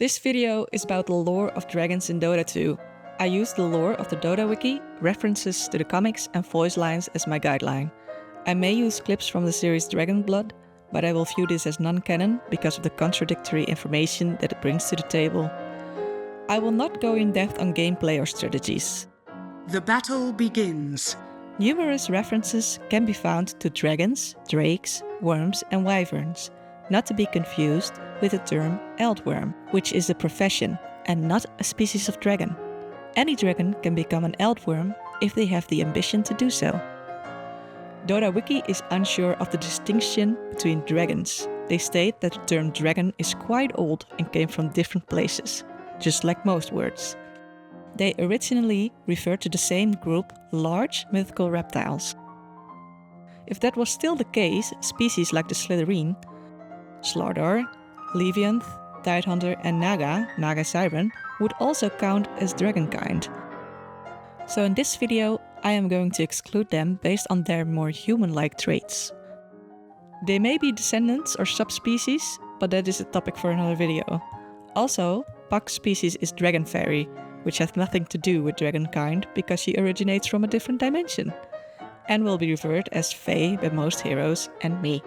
This video is about the lore of dragons in Dota 2. I use the lore of the Dota wiki, references to the comics and voice lines as my guideline. I may use clips from the series Dragonblood, but I will view this as non-canon because of the contradictory information that it brings to the table. I will not go in depth on gameplay or strategies. The battle begins. Numerous references can be found to dragons, drakes, worms and wyverns, not to be confused with the term eldworm, which is a profession and not a species of dragon. Any dragon can become an eldworm if they have the ambition to do so. Dota Wiki is unsure of the distinction between dragons. They state that the term dragon is quite old and came from different places, just like most words. They originally referred to the same group, large mythical reptiles. If that was still the case, species like the Slytherin, Slardar, Levianth, Tidehunter and Naga Siren, would also count as dragonkind. So in this video, I am going to exclude them based on their more human-like traits. They may be descendants or subspecies, but that is a topic for another video. Also, Puck's species is Dragon Fairy, which has nothing to do with dragonkind because she originates from a different dimension, and will be referred as Fae by most heroes and me.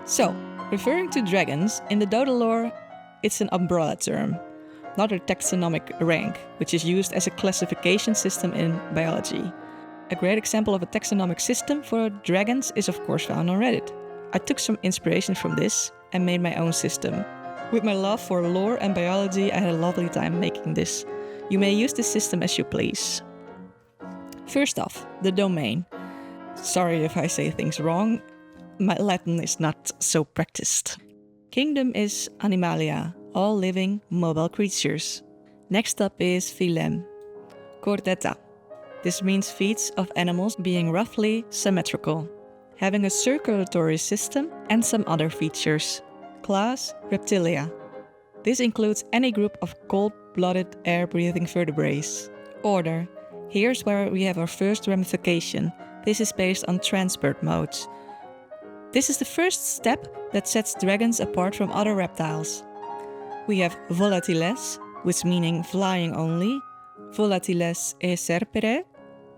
So, referring to dragons, in the Dota lore, it's an umbrella term, not a taxonomic rank, which is used as a classification system in biology. A great example of a taxonomic system for dragons is of course found on Reddit. I took some inspiration from this and made my own system. With my love for lore and biology, I had a lovely time making this. You may use this system as you please. First off, the domain. Sorry if I say things wrong, my Latin is not so practiced. Kingdom is Animalia, all living, mobile creatures. Next up is phylum, Chordata. This means feet of animals being roughly symmetrical, having a circulatory system and some other features. Class, Reptilia. This includes any group of cold-blooded air-breathing vertebrates. Order. Here's where we have our first ramification. This is based on transport modes. This is the first step that sets dragons apart from other reptiles. We have Volatiles, which meaning flying only. Volatiles e serpere,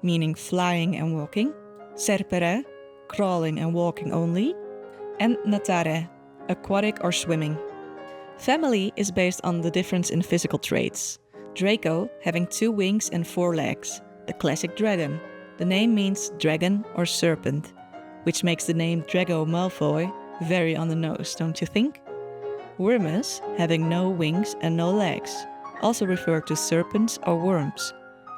meaning flying and walking. Serpere, crawling and walking only. And Natare, aquatic or swimming. Family is based on the difference in physical traits. Draco having 2 wings and 4 legs, the classic dragon. The name means dragon or serpent, which makes the name Drago Malfoy very on the nose, don't you think? Wormus having no wings and no legs, also referred to serpents or worms.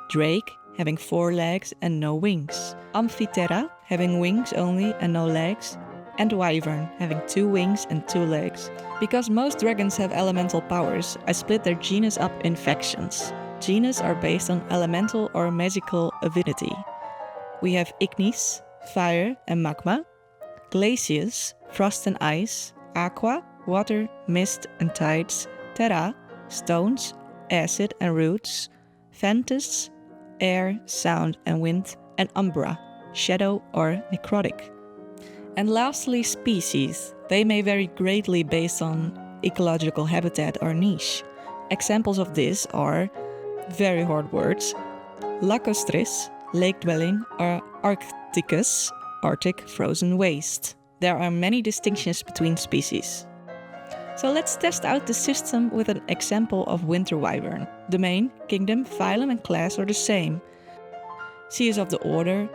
Drake having 4 legs and no wings. Amphitera having wings only and no legs. And Wyvern having 2 wings and 2 legs. Because most dragons have elemental powers, I split their genus up in factions. Genus are based on elemental or magical affinity. We have Ignis, fire and magma. Glacius, frost and ice. Aqua, water, mist and tides. Terra, stones, acid and roots. Ventus, air, sound and wind. And Umbra, shadow or necrotic. And lastly, species. They may vary greatly based on ecological habitat or niche. Examples of this are, very hard words, lacustris, lake-dwelling, or arcticus, Arctic frozen waste. There are many distinctions between species. So let's test out the system with an example of winter wyvern. Domain, kingdom, phylum and class are the same. She is of the order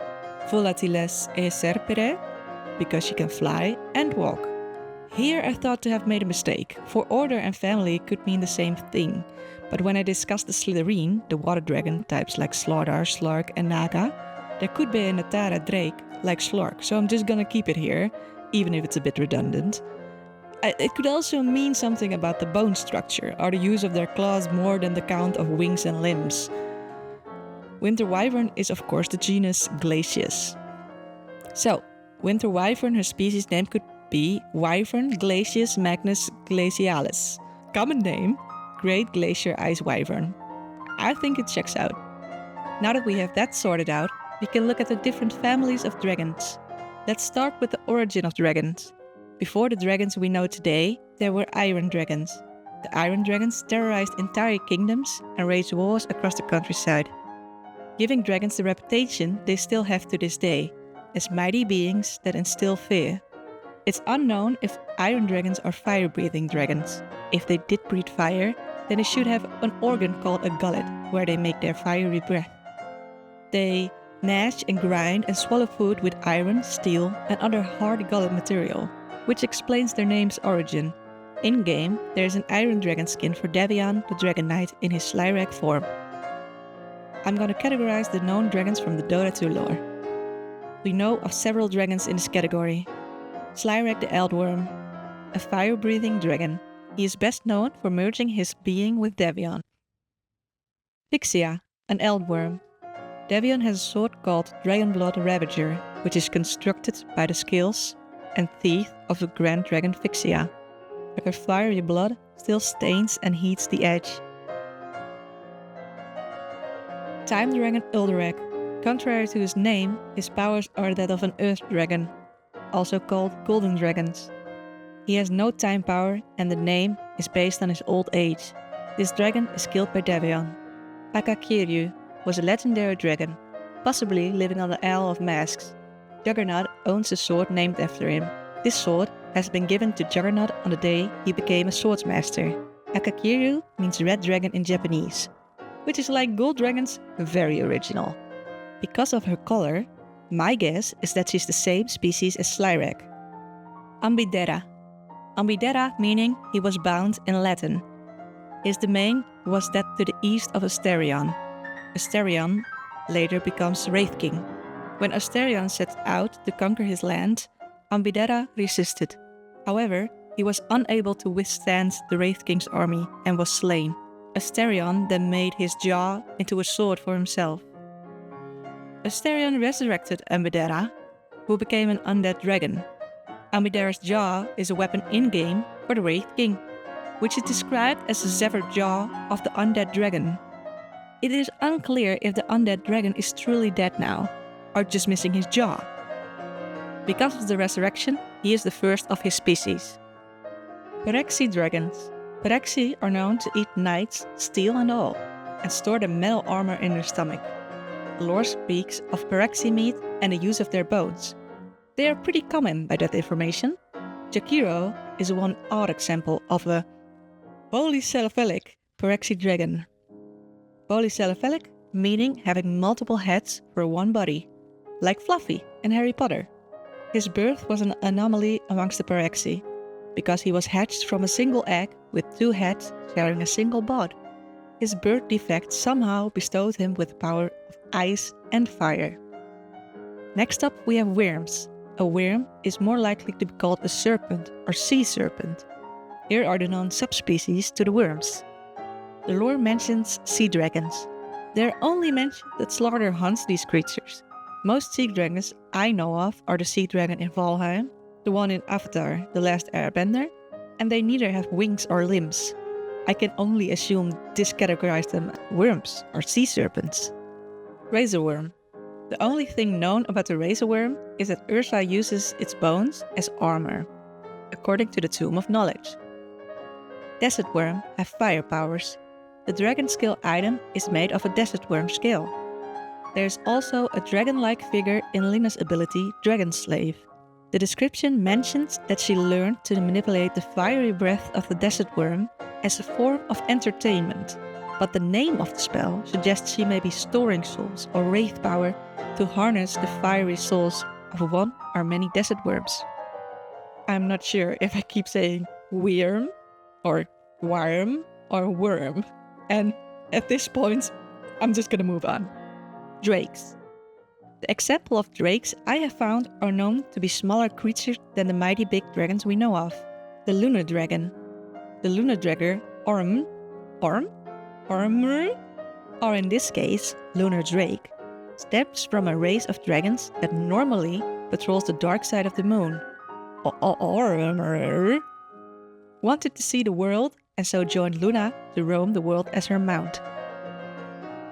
Volatiles e serpere, because she can fly and walk. Here I thought to have made a mistake, for order and family could mean the same thing. But when I discussed the Slytherin, the water dragon types like Slardar, Slark and Naga, there could be a Natara Drake like Slark, so I'm just gonna keep it here, even if it's a bit redundant. It could also mean something about the bone structure, or the use of their claws more than the count of wings and limbs. Winter wyvern is of course the genus Glacius. So, Winter wyvern, her species name could be Wyvern Glacius magnus glacialis. Common name, Great Glacier Ice Wyvern. I think it checks out. Now that we have that sorted out, we can look at the different families of dragons. Let's start with the origin of dragons. Before the dragons we know today, there were iron dragons. The Iron Dragons terrorized entire kingdoms and waged wars across the countryside, giving dragons the reputation they still have to this day, as mighty beings that instill fear. It's unknown if Iron Dragons are fire-breathing dragons. If they did breathe fire, then they should have an organ called a gullet, where they make their fiery breath. They gnash and grind and swallow food with iron, steel, and other hard gullet material, which explains their name's origin. In-game, there is an Iron Dragon skin for Davion, the Dragon Knight, in his Slyrak form. I'm gonna categorize the known dragons from the Dota 2 lore. We know of several dragons in this category. Slyrak the Eldworm, a fire-breathing dragon. He is best known for merging his being with Davion. Phixia, an Eldworm. Davion has a sword called Dragonblood Ravager, which is constructed by the scales and teeth of the Grand Dragon Phixia. Her fiery blood still stains and heats the edge. Time Dragon Uldurak. Contrary to his name, his powers are that of an Earth Dragon, also called Golden Dragons. He has no time power and the name is based on his old age. This dragon is killed by Davion. Jakiro was a legendary dragon, possibly living on the Isle of Masks. Juggernaut owns a sword named after him. This sword has been given to Juggernaut on the day he became a swordsmaster. Jakiro means red dragon in Japanese, which is like gold dragons, very original. Because of her color, my guess is that she's the same species as Slyrak. Ambidera. Ambidera meaning he was bound in Latin. His domain was that to the east of Asterion. Asterion later becomes Wraith King. When Asterion set out to conquer his land, Ambidera resisted. However, he was unable to withstand the Wraith King's army and was slain. Asterion then made his jaw into a sword for himself. Asterion resurrected Ambidera, who became an undead dragon. Ambidera's jaw is a weapon in-game for the Wraith King, which is described as the severed jaw of the undead dragon. It is unclear if the undead dragon is truly dead now, or just missing his jaw. Because of the resurrection, he is the first of his species. Phyrexian dragons. Phyrexian are known to eat knights, steel and all, and store the metal armor in their stomach. The lore speaks of Phyrexian meat and the use of their bones. They are pretty common by that information. Jakiro is one odd example of a polycephalic Phyrexian dragon. Polycephalic meaning having multiple heads for one body, like Fluffy in Harry Potter. His birth was an anomaly amongst the Phyrexian, because he was hatched from a single egg with two heads sharing a single bod. His birth defect somehow bestowed him with the power of ice and fire. Next up we have worms. A worm is more likely to be called a serpent or sea serpent. Here are the known subspecies to the worms. The lore mentions sea dragons. They are only mentioned that Slaughter hunts these creatures. Most sea dragons I know of are the sea dragon in Valheim, the one in Avatar, The Last Airbender, and they neither have wings or limbs. I can only assume this categorizes them as worms or sea serpents. Razor worm. The only thing known about the razor worm is that Ursa uses its bones as armor, according to the Tomb of Knowledge. Desert worm have fire powers. The dragon scale item is made of a desert worm scale. There is also a dragon-like figure in Lina's ability, Dragon Slave. The description mentions that she learned to manipulate the fiery breath of the desert worm as a form of entertainment, but the name of the spell suggests she may be storing souls or wraith power to harness the fiery souls of one or many desert worms. I'm not sure if I keep saying worm or worm or worm, and at this point I'm just gonna move on. Drakes. The example of drakes I have found are known to be smaller creatures than the mighty big dragons we know of. The Lunar Dragon. The Lunar Dragon, or in this case, Lunar Drake, stems from a race of dragons that normally patrols the dark side of the moon. Wanted to see the world and so joined Luna to roam the world as her mount.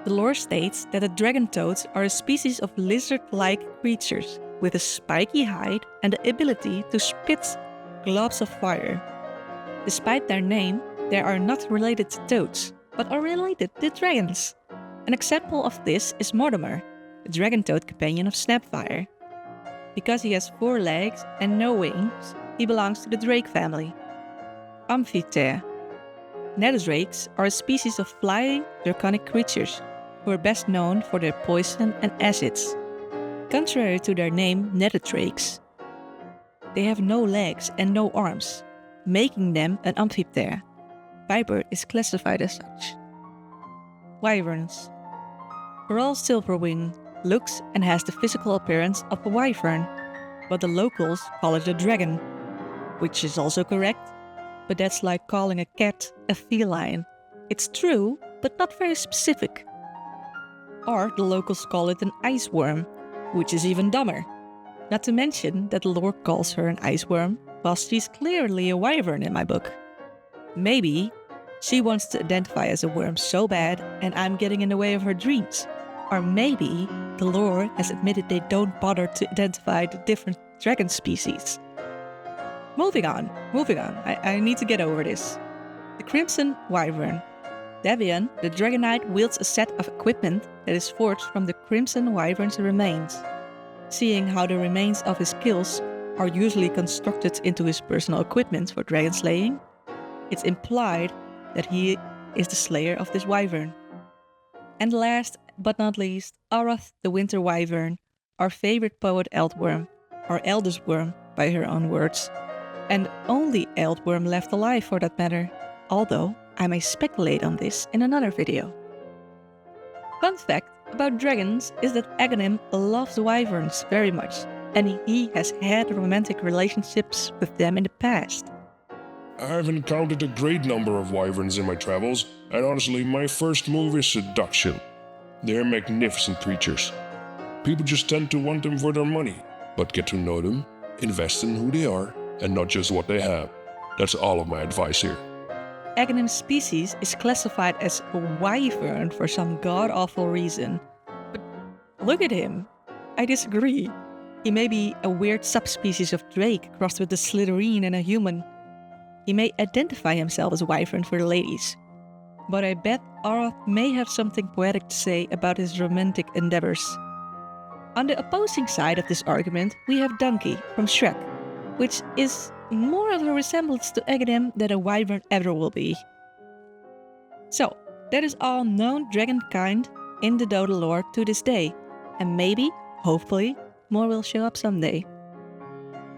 The lore states that the dragon toads are a species of lizard-like creatures with a spiky hide and the ability to spit globs of fire. Despite their name, They are not related to toads, but are related to dragons. An example of this is Mortimer, the dragon toad companion of Snapfire. Because he has 4 legs and no wings, he belongs to the drake family. Amphithea. Nether-drakes are a species of flying, draconic creatures who are best known for their poison and acids. Contrary to their name, nether-drakes, they have no legs and no arms, making them an amphithea. Viper is classified as such. Wyverns. Coral Silverwing looks and has the physical appearance of a wyvern, but the locals call it a dragon, which is also correct, but that's like calling a cat a feline. It's true, but not very specific. Or the locals call it an ice worm, which is even dumber. Not to mention that the lore calls her an ice worm, while she's clearly a wyvern in my book. Maybe she wants to identify as a worm so bad and I'm getting in the way of her dreams. Or maybe the lore has admitted they don't bother to identify the different dragon species. Moving on. I need to get over this. The Crimson Wyvern. Devian, the Dragon Knight, wields a set of equipment that is forged from the Crimson Wyvern's remains. Seeing how the remains of his kills are usually constructed into his personal equipment for dragon slaying, it's implied that he is the slayer of this wyvern. And last but not least, Arath the Winter Wyvern, our favorite poet Eldworm, our eldest worm by her own words, and only Eldworm left alive for that matter, although I may speculate on this in another video. Fun fact about dragons is that Aghanim loves wyverns very much, and he has had romantic relationships with them in the past. I've encountered a great number of wyverns in my travels, and honestly, my first move is seduction. They're magnificent creatures. People just tend to want them for their money, but get to know them, invest in who they are, and not just what they have. That's all of my advice here. Aghanim's species is classified as a wyvern for some god-awful reason. But look at him. I disagree. He may be a weird subspecies of drake crossed with a Slytherin and a human. He may identify himself as a wyvern for the ladies. But I bet Arath may have something poetic to say about his romantic endeavors. On the opposing side of this argument, we have Donkey from Shrek, which is more of a resemblance to Aghanim than a wyvern ever will be. So, that is all known dragon kind in the Dota lore to this day, and maybe, hopefully, more will show up someday.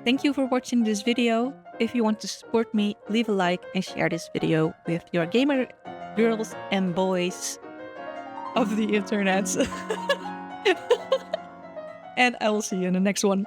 Thank you for watching this video. If you want to support me, leave a like and share this video with your gamer girls and boys of the internet. And I will see you in the next one.